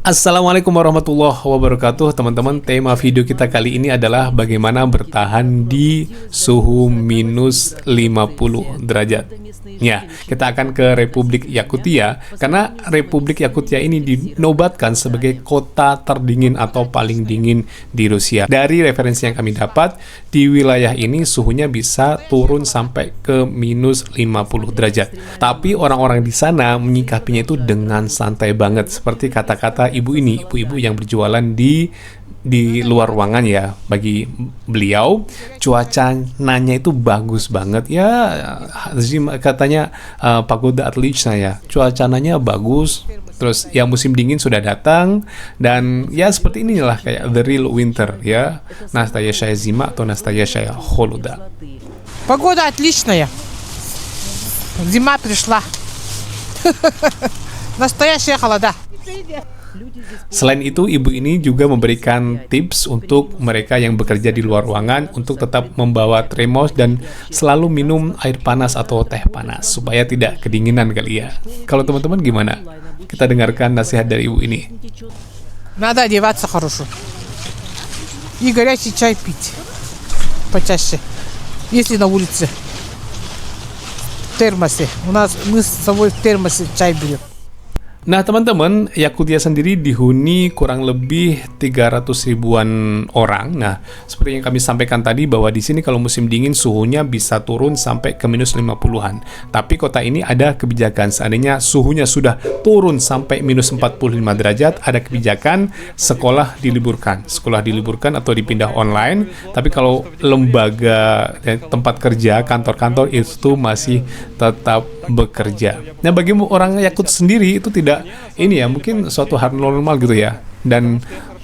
Assalamualaikum warahmatullahi wabarakatuh. Teman-teman, tema video kita kali ini adalah bagaimana bertahan di suhu minus 50 derajat. Ya, kita akan ke Republik Yakutia karena Republik Yakutia ini dinobatkan sebagai kota terdingin atau paling dingin di Rusia. Dari referensi yang kami dapat, di wilayah ini suhunya bisa turun sampai ke minus 50 derajat. Tapi orang-orang di sana menyikapinya itu dengan santai banget, seperti kata-kata ibu-ibu yang berjualan di luar ruangan ya. Bagi beliau, cuacanya itu bagus banget ya. Katanya pagoda отличная ya. Cuacanya bagus. Terus ya musim dingin sudah datang dan ya seperti inilah kayak the real winter ya. Настоящая зима atau настоящая холода. Погода отличная. Зима пришла. Настоящая холода. Selain itu, ibu ini juga memberikan tips untuk mereka yang bekerja di luar ruangan untuk tetap membawa termos dan selalu minum air panas atau teh panas supaya tidak kedinginan kali ya. Kalau teman-teman gimana? Kita dengarkan nasihat dari ibu ini. Надо одеваться хорошо. И горячий чай пить почаще. Если на улице. В термосе. Мы с собой в термосе чай берем. Nah teman-teman, Yakutia sendiri dihuni kurang lebih 300 ribuan orang. Nah, seperti yang kami sampaikan tadi bahwa di sini kalau musim dingin suhunya bisa turun sampai ke minus 50-an. Tapi kota ini ada kebijakan, seandainya suhunya sudah turun sampai minus 45 derajat, ada kebijakan sekolah diliburkan. Sekolah diliburkan atau dipindah online. Tapi kalau lembaga, tempat kerja, kantor-kantor itu masih tetap bekerja. Nah, bagi orang Yakut sendiri itu tidak ini ya, mungkin suatu hal normal gitu ya. Dan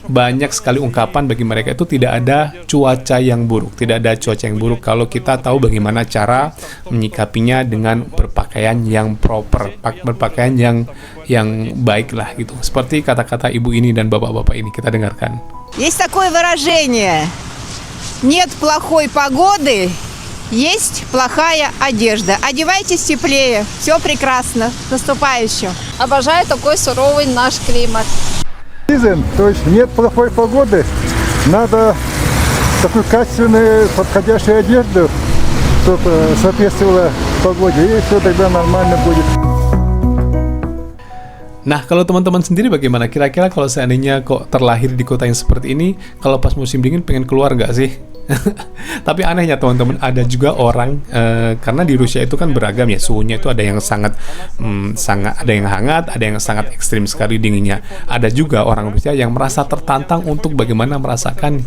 banyak sekali ungkapan bagi mereka itu tidak ada cuaca yang buruk, tidak ada cuaca yang buruk kalau kita tahu bagaimana cara menyikapinya dengan berpakaian yang proper, berpakaian yang baik lah gitu. Seperti kata-kata ibu ini dan bapak-bapak ini, kita dengarkan. Есть такое выражение: нет плохой погоды, есть плохая одежда. Одевайтесь теплее, все прекрасно. С наступающим. Обожаю такой суровый наш климат. То есть нет плохой погоды, надо такую качественную, подходящую одежду, чтобы соответствовала погоде, и все тогда нормально будет. Nah, kalau teman-teman sendiri bagaimana? Kira-kira kalau seandainya kok terlahir di kota yang seperti ini, kalau pas musim dingin pengen keluar nggak sih? Tapi anehnya teman-teman, ada juga orang karena di Rusia itu kan beragam ya, suhunya itu ada yang sangat ada yang hangat, ada yang sangat ekstrim sekali dinginnya. Ada juga orang Rusia yang merasa tertantang untuk bagaimana merasakan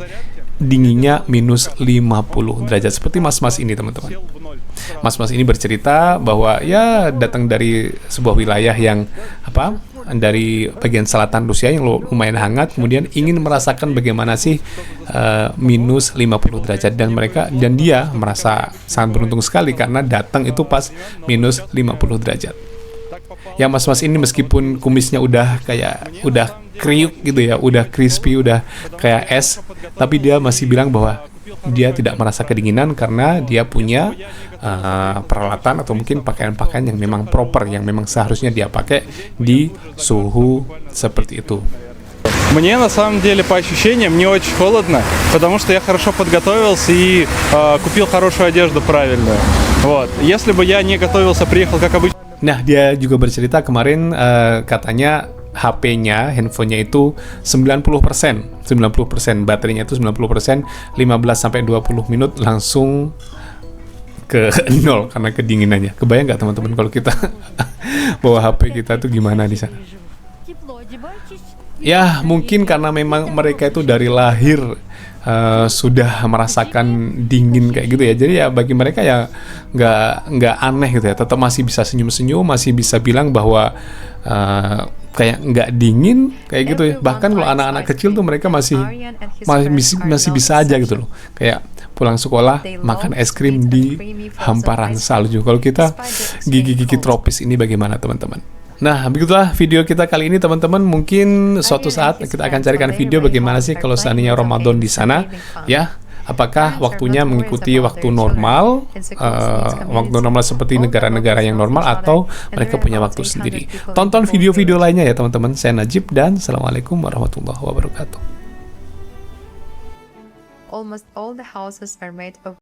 dinginnya minus 50 derajat seperti mas-mas ini teman-teman. Mas-mas ini bercerita bahwa ya datang dari sebuah wilayah yang dari bagian selatan Rusia yang lumayan hangat, kemudian ingin merasakan bagaimana sih minus 50 derajat dan dia merasa sangat beruntung sekali karena datang itu pas minus 50 derajat. Ya mas-mas ini meskipun kumisnya udah kriuk gitu ya, udah crispy, udah kayak es, tapi dia masih bilang bahwa dia tidak merasa kedinginan karena dia punya peralatan atau mungkin pakaian-pakaian yang memang proper, yang memang seharusnya dia pakai di suhu seperti itu. Мне на самом деле по ощущениям не очень холодно, потому что я хорошо подготовился и купил хорошую одежду правильную. Вот. Если бы я не готовился, приехал как обычно. Nah, dia juga bercerita kemarin katanya handphonenya itu 90%, baterainya itu 90%, 15-20 minut langsung ke nol karena kedinginannya. Kebayang nggak teman-teman kalau kita bawa HP kita tuh gimana di sana? Ya, mungkin karena memang mereka itu dari lahir sudah merasakan dingin kayak gitu ya. Jadi ya bagi mereka ya nggak aneh gitu ya. Tetap masih bisa senyum-senyum, masih bisa bilang bahwa kayak nggak dingin kayak gitu ya. Bahkan kalau anak-anak kecil tuh mereka masih bisa aja gitu loh. Kayak pulang sekolah makan es krim di hamparan salju. Kalau kita gigi-gigi tropis ini bagaimana teman-teman? Nah, begitulah video kita kali ini teman-teman. Mungkin suatu saat kita akan carikan video bagaimana sih kalau seandainya Ramadan di sana ya. Apakah waktunya mengikuti waktu normal, waktu normal seperti negara-negara yang normal, atau mereka punya waktu sendiri? Tonton video-video lainnya ya teman-teman. Saya Najib dan Assalamualaikum warahmatullahi wabarakatuh. Almost all the houses are made of